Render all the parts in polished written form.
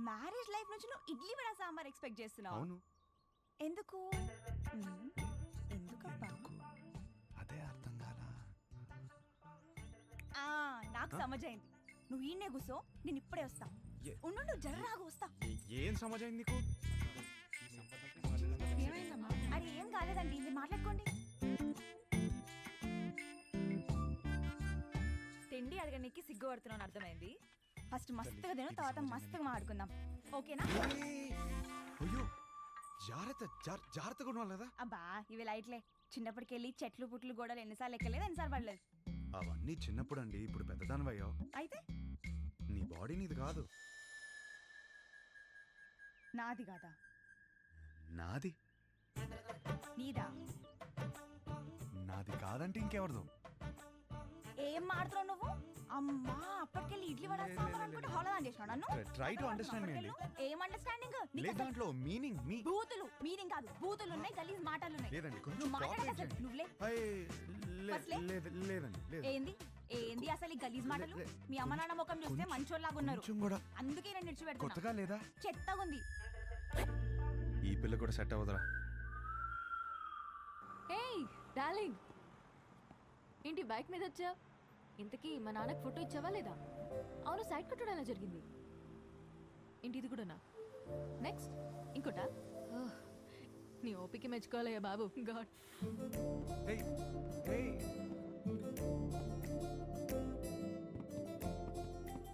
Marriage life నుంచి నువ్వు idli vada sambar expect చేస్తున్నావు? అవును. ఎందుకు? ఎందుకబ్బా? అదే అర్థం కాలా. నాకు సమజైంది. నువ్వు ఈయనే కూసో, నేను ఇప్పుడే వస్తా. ఉండు, జర్రాగా వస్తా. ఏం సమాజం నీకు? అరే ఏం కాలేదండి, మీరు మాట్లాడుకోండి. తిండి అడగడానికి సిగ్గుపడుతున్నాను అర్థమైంది. ఫస్ట్ మస్తుగా తిను, తర్వాత మస్తుగా మాట్లాడుకుందాం, ఓకేనా? అయ్యో జాగ్రత్తగా ఉండాలి కదా. అబ్బా ఇవి లైట్లే. చిన్నప్పటికెళ్ళి చెట్లు పుట్లు గోడలు ఎన్నిసార్లు ఎక్కలేదు, ఎన్నిసార్లు పడలేదు. అవన్నీ చిన్నప్పుడు అండి, ఇప్పుడు పెద్దదానివయ్యావు. అయితే నీ బాడీ నీది కాదు. నాది కాదా? నాది. నీదా? నాది కాదంటే ఇంకెవరిదో. ఏం మాడుతున్నావు నువ్వు? అమ్మా అప్పటికెళ్ళి ఇడ్లీ వడ సాంబార్ అనుకుంటే హోలదాన్ చేసినావు నన్ను. ట్రై టు అండర్స్టాండ్ మీ అండి. ఏం అండర్స్టాండింగ్? లేదు దాంట్లో మీనింగ్ మీ బూతులు మీనింగ్ కాదు, బూతులు ఉన్నాయి, గలీజ్ మాటలు ఉన్నాయి. లేదండి కొంచెం నువ్వు మాట్లాడక కోఆపరేట్ అసలు చేయండి. నువ్వులే. లేదండి లేదు. ఏంది ఏంది అసలు ఈ గలీజ్ మాటలు? మీ అమ్మ నాన్న ముఖం చూస్తే మంచోళ్ళలాగా ఉన్నారు, కొంచెం కూడా అందుకే నేను నిడిచిపెడుతున్నా. కొత్తగా లేదా? చెత్తగా ఉంది. ఈ పిల్ల కూడా సెట్ అవ్వదురా. ఏయ్ డార్లింగ్, ఏంటి బైక్ మీద వచ్చా? ఇంతకీ మా నాన్నకి ఫోటో ఇచ్చావా లేదా? అవును, సైడ్ కొట్టడం ఎలా జరిగింది? ఏంటి ఇది కూడానా? నెక్స్ట్ ఇంకోటా? నీ ఓపిక మెచ్చుకోవాలయ్యా బాబు. గాడ్.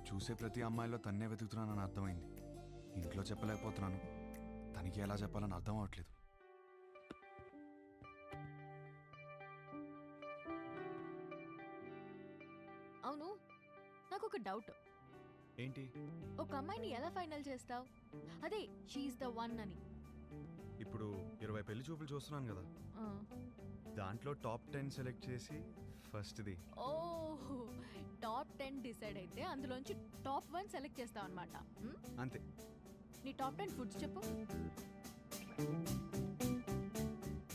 చూసే ప్రతి అమ్మాయిలో తన్నే వెతుకుతున్నానని అర్థమైంది. ఇంట్లో చెప్పలేకపోతున్నాను, తనకి ఎలా చెప్పాలని అర్థం అవ్వట్లేదు. అవును, నాకు ఒక డౌట్. ఏంటి? ఒక అమ్మాయిని ఎలా ఫైనల్ చేస్తావు? అదే షీఈస్ ద వన్ అని. ఇప్పుడు 20 పెళ్లి చూపులు చూస్తున్నాను కదా, దాంట్లో టాప్ 10 సెలెక్ట్ చేసి ఫస్ట్ది. ఓ టాప్ 10 డిసైడ్ అయితే అందులోంచి టాప్ 1 సెలెక్ట్ చేస్తావు అనమాట. అంతే. నీ టాప్ 10 ఫుడ్స్ చెప్పు.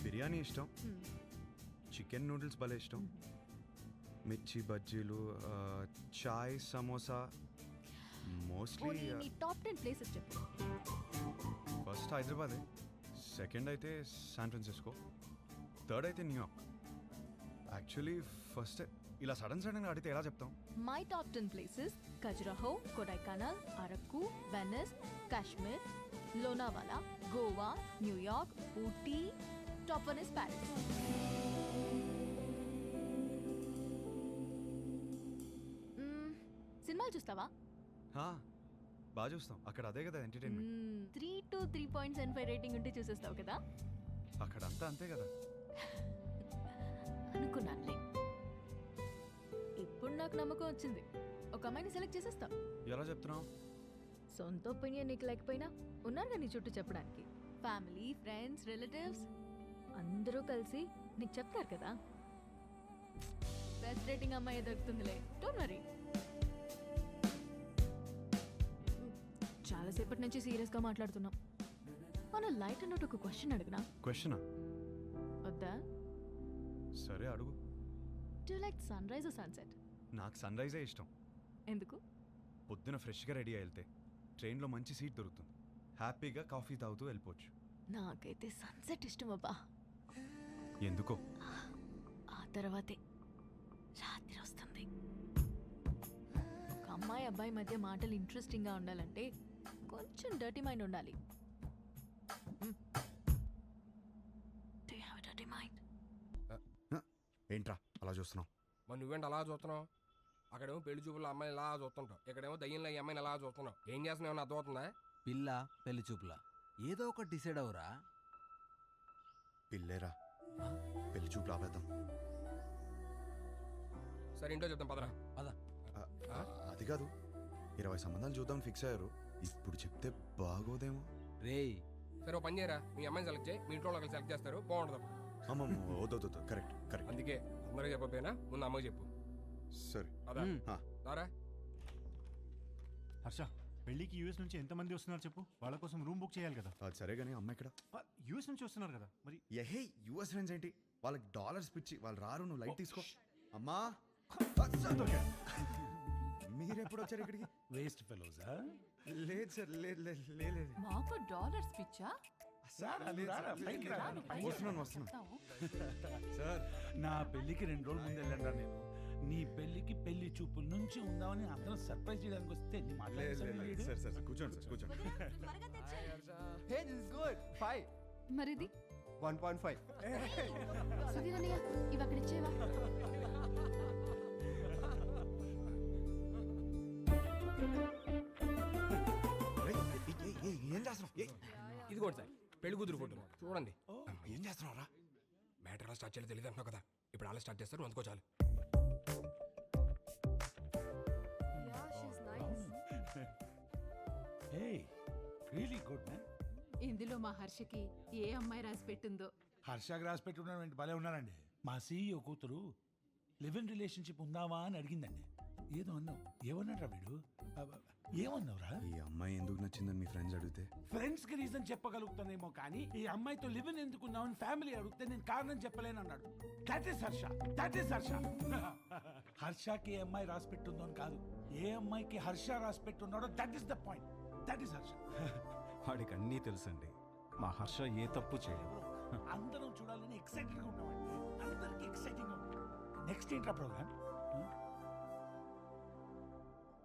బిర్యానీ ఇష్టం, చికెన్ నూడిల్స్ భలే ఇష్టం, మిర్చి బజ్జీలు, చాయ్, సమోసా. మోస్ట్లీ నీ టాప్ 10 ప్లేసెస్ చెప్పు. ఫస్ట్ హైదరాబాదే, సెకండ్ అయితే శాన్ ఫ్రాన్సిస్కో, థర్డ్ అయితే న్యూయార్క్. యాక్చువల్లీ ఫస్ట్ ఇలా సడన్ అడిగితే ఎలా చెప్తాం? My top 10 places: Khajuraho, Kodaikanal, Araku, Venice, Kashmir, Lonavala, Goa, New York, Ooty. Top 1 is Paris. సినిమాలు చూస్తావా? బాగా చూస్తాం, అక్కడ అదే కదా ఎంటర్టైన్మెంట్. 3 to 3.75 రేటింగ్ ఉంటే చూసేస్తావు కదా. అక్కడ అంతా అంతే కదా. అనుకున్నానులే. ఇప్పుడు నాకు నమ్మకం వచ్చింది, ఒక అమ్మాయిని సెలెక్ట్ చేసేస్తావు. ఎలా చెప్తున్నావు? సొంత ఒపీనియన్ నీకు లేకపోయినా ఉన్నారుగా నీ చుట్టూ చెప్పడానికి. ఫ్యామిలీ, ఫ్రెండ్స్, రిలేటివ్స్ అందరూ కలిసి నీకు చెప్తారు కదా. బెస్ట్ రేటింగ్ అమ్మాయి దొరుకుతుందిలే, డోంట్ వరీ. చాలాసేపటి నుంచి సీరియస్ గా మాట్లాడుతున్నాం. మన లైట్ అన్నట్టు ఒక క్వశ్చన్ అడిగినా? క్వశ్చనా? వద్దా? సరే అడుగు. Do you like sunrise or sunset? నాకు సన్ రైజే ఇష్టం. ఎందుకు? పొద్దున ఫ్రెష్గా రెడీ అయి వెళ్తే ట్రైన్లో మంచి సీట్ దొరుకుతుంది, హ్యాపీగా కాఫీ తాగుతూ వెళ్ళిపోవచ్చు. నాకైతే సన్సెట్ ఇష్టం అబ్బా. ఎందుకో? ఆ తర్వాతే రాత్రి వస్తుంది. ఒక అమ్మాయి అబ్బాయి మధ్య మాటలు ఇంట్రెస్టింగ్ గా ఉండాలంటే కొంచెం డర్టీ మైండ్ ఉండాలి. Do you have a dirty mind? ఏంట్రా అలా చూస్తున్నావు? మరి నువ్వేంటి అలా చూస్తున్నావు? అక్కడేమో పెళ్లి చూపుల అమ్మాయిని ఇలా చూస్తుంటావు, ఇక్కడేమో దయ్యంలో ఈ అమ్మాయిని ఎలా చూస్తున్నావు. ఏం చేస్తున్నావు అర్థం అవుతుందా? పిల్ల పెళ్లి చూపులా ఏదో ఒకటి డిసైడ్ అవరా. పిల్లేరా, పెళ్లి చూపులు ఆపేద్దాం. సరే ఇంట్లో చెప్తాం పదరా. పద. అది కాదు, 20 సంబంధాలు చూద్దాం ఫిక్స్ అయ్యారు, ఇప్పుడు చెప్తే బాగోదేమో. రేయ్ సరే ఓ పని చేయరా, మీ అమ్మాయిని సెలెక్ట్ చేయి, మీ ఇంట్లో ఒకరు సెలెక్ట్ చేస్తారు, బాగుంటుంది. అమ్మమ్మ వద్దు, కరెక్ట్. అందుకే అందరికీ చెప్పకపోయినా ముందు అమ్మకి చెప్పు. సరే అదా దారా. హర్ష, పెళ్లికి యూఎస్ నుంచి ఎంతమంది వస్తున్నారు చెప్పు, వాళ్ళ కోసం రూమ్ బుక్ చేయాలి కదా. అది సరే కానీ అమ్మ ఇక్కడ యూఎస్ నుంచి వస్తున్నారు కదా మరి. ఎహే యూఎస్ ఫ్రెండ్స్ ఏంటి, వాళ్ళకి డాలర్స్ పిచ్చి, వాళ్ళు రారు, నువ్వు లైట్ తీసుకో. అమ్మా మీరు ఎప్పుడు వచ్చారు ఇక్కడికి? వేస్ట్ ఫెలోజా లేదు సార్, లేదు లేదు లేదు లేదు. మాకు డాలర్స్ పిచ్చా వస్తున్నాను సార్. నా పెళ్లికి 2 రోజుల ముందు వెళ్ళండి నేను. నీ పెళ్లికి పెళ్లి చూపుల నుంచి ఉందామని అందరం సర్ప్రైజ్ చేయడానికి వస్తే నీ లేదు లేదు మాట్లాడలేదు సార్ సార్ కూర్చోండి సార్ కూర్చోండి. Hey, this is good. 5. మరిది 1.5. సుధీర్ అన్నయ్య ఇవి అక్కడ ఇచ్చేవా? ఏం చేస్తున్నావు? ఇది కూడా సార్ పెళ్లి కూతురు ఫోటో చూడండి. ఏం చేస్తున్నావు రా? మ్యాటర్ ఎలా స్టార్ట్ చేయాలో తెలియదు అంటున్నావు కదా, ఇప్పుడు అలా స్టార్ట్ చేస్తారు అందుకో చాలు. Hey really good man. ఇందులో మా హర్షకి ఏ అమ్మాయి రాసి పెట్టిందో. హర్షాకి రాసి పెట్టుకున్నాడు భలే ఉన్నారండి. మా సీఈఓ కూతురు లివ్ ఇన్ రిలేషన్షిప్ ఉందావా అని అడిగిందండి. ఏదో అన్నావు. ఏమన్నాడు వీడు? ఏమన్నావురా? ఈ అమ్మాయి ఎందుకు నచ్చిందని మీ ఫ్రెండ్స్ అడిగితే ఫ్రెండ్స్ కి రీజన్ చెప్పగలుగుతానేమో కానీ ఈ అమ్మాయితో లివ్ ఇన్ ఎందుకున్నావని ఫ్యామిలీ అడిగితే నేను కారణం చెప్పలేను అన్నాడు. That is Harsha, that is Harsha. హర్షకి ఏ అమ్మాయి రాసి పెట్టుందో అని కాదు, ఏ అమ్మాయికి హర్ష రాసి పెట్టున్నాడో that is the point. That is Harsha. వాడికి అన్నీ తెలుసండి. మా హర్ష ఏ తప్పు చేయదు. అందరం చూడాలని ఎక్సైటెడ్ గా ఉన్నామండి. అందరికి ఎక్సైటింగ్ గా ఉంది. నెక్స్ట్ ఏంట్రా ప్రోగ్రామ్?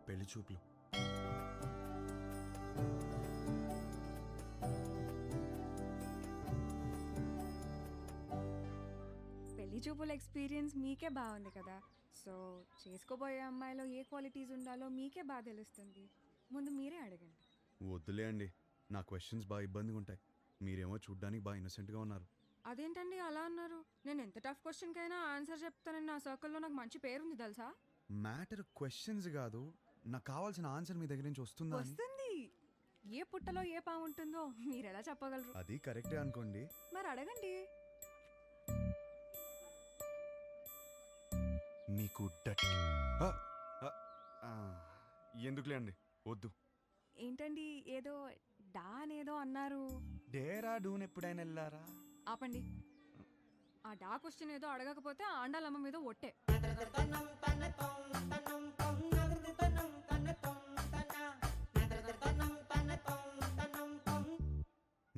పెళ్లి చూపులు. పెళ్లి చూపుల ఎక్స్పీరియన్స్ మీకే బాగుంది కదా, సో చేసుకోబోయే అమ్మాయిలో ఏ క్వాలిటీస్ ఉండాలో మీకే బాగా తెలుస్తుంది. ముందు మీరే అడగండి. వద్దులే అండి, నా క్వశ్చన్స్ బాగా ఇబ్బందిగా ఉంటాయి. మీరేమో చూడ్డానికి బాగా ఇన్నోసెంట్గా ఉన్నారు. అదేంటండి అలా అన్నారు? నేను ఎంత టఫ్ క్వశ్చన్కైనా ఆన్సర్ చెప్తానని నా సర్కిల్లో నాకు మంచి పేరుంది తెలుసా. మ్యాటర్ క్వశ్చన్స్ కాదు, నాకు కావాల్సిన ఆన్సర్ మీ దగ్గర నుంచి వస్తుందా అని. వస్తుంది. ఏ పుట్టలో ఏ పాము ఉంటుందో మీరు ఎలా చెప్పగలరు? అది కరెక్టే అనుకోండి. మరి అడగండి. మీకు ఎందుకులే అండి, వద్దు. ఏంటండి ఏదో డా అనేదో అన్నారు? డేరా డూన్ ఎప్పుడైనా వెళ్ళారా? ఆపండి. ఆ డా క్వశ్చన్ ఏదో అడగకపోతే ఆండాలమ్మ మీద ఒట్టే.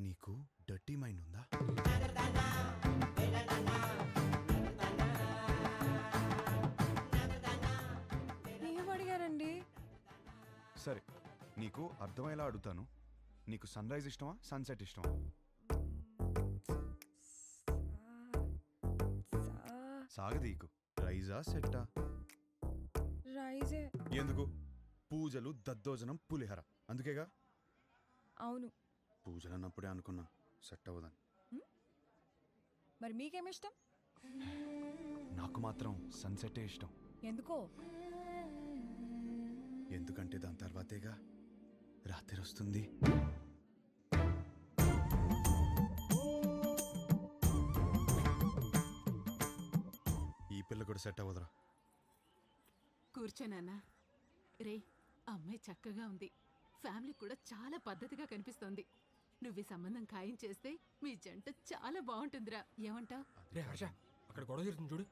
నీకు డర్టీ మైండ్ ఉందా? ఏం అడిగారండి? సరే, నీకు అర్థమయ్యేలా అడుగుతాను. నీకు సన్ రైజ్ ఇష్టమా, సన్సెట్ ఇష్టమా? సాగదీకు. రైజా సెట్టా? రైజే. ఎందుకు? పూజలు, దద్దోజనం, పులిహర అందుకేగా. అవును. పూజలు అన్నప్పుడే అనుకున్నా సెట్ అవ్వదని. మరి మీకేమిష్టం? నాకు మాత్రం సన్సెట్టే ఇష్టం. ఎందుకో? ఎందుకంటే దాని తర్వాతేగా రాత్రి వస్తుంది. ఈ పిల్ల కూడా సెట్ అవ్వదురా. కూర్చోనన్నా. రే, అమ్మాయి చక్కగా ఉంది. ఫ్యామిలీ కూడా చాలా పద్ధతిగా కనిపిస్తోంది. నువ్వు ఈ సంబంధం ఖాయం చేస్తే మీ జంట చాలా బాగుంటుందిరా. ఏమంటావ్? రే హర్ష, అక్కడ గొడవ జరుగుతుంది చూడు.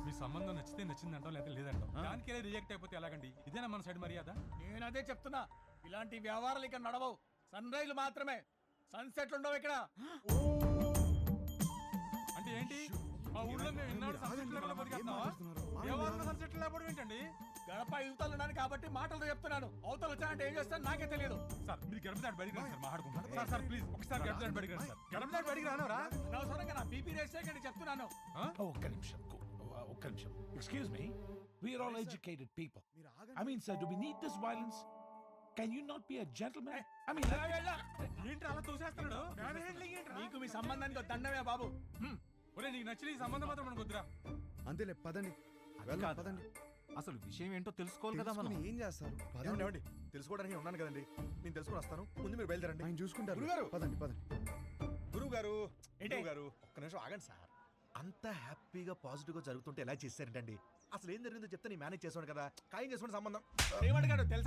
మీ సంబంధం నచ్చితే నచ్చిందంటాం, లేదా లేదంటాం. దానికే రిజెక్ట్ అయిపోతే ఎలాగండి? ఇదేనా మన సైడ్ మర్యాద? నేను అదే చెప్తున్నా, ఇలాంటి వ్యవహారాలు ఇక్కడ నడవవు. సన్ రైజ్ మాత్రమే, సన్సెట్లు ఉండవు ఇక్కడ. అంటే ఏంటి? మా ఊళ్ళో మేము ఇన్నాడు సన్సెట్ లేకుండా బతికేస్తున్నావా? దేవాలయంలో సన్సెట్ లేకపోవడం ఏంటండి? గడప యువతలు ఉన్నాను కాబట్టి మాటలతో చెప్తున్నాను. అవతలు వచ్చానంటే ఏం చేస్తాను నాకే తెలియదు. సార్ మీరు గడప దాటి బయటికి రండి సార్, మాట్లాడుకుంటాం. సార్ సార్ ప్లీజ్ ఒకసారి గడప దాటి బయటికి రండి సార్. గడప దాటి బయటికి రానవరా? అనవసరంగా నా బీపీ రేస్ చేయకండి చెప్తున్నాను. ఒక్క నిమిషం. Excuse me, we are all educated people. I mean sir, do we need this violence? Can you not be a gentlemen? I mean ఏంటి అలా తోసేస్తున్నాడు? నీకు మీ సంబంధానికి దండమే బాబు. ఒరే నీకు నచ్చిన ఈ సంబంధం మాత్రం మనకు వద్దురా. అంతేలే, పదండి. వెళ్దాం, పదండి. అసలు విషయం ఏంటో తెలుసుకోవాలి కదా మనం. తెలుసుకుని ఏం చేస్తారు? ఏమండి తెలుసుకోవడానికి ఉన్నాను కదండి, నేను తెలుసుకొని వస్తాను. ముందు మీరు బయలుదేరండి. ఆయన చూసుకుంటారు. గురుగారు! పదండి పదండి. గురువు గారు, ఏంటి? గారు ఒక్క నిమిషం ఆగండి సార్. అంత హ్యాపీగా పాజిటివ్ గా జరుగుతుంటే ఎలా చేశారంటండి? అసలు ఏం జరిగిందో చెప్తే నేను మేనేజ్ చేసాను కదా. ఖాయం చేసుకోండి సంబంధం. ఏమడిగాడు తెలుసా?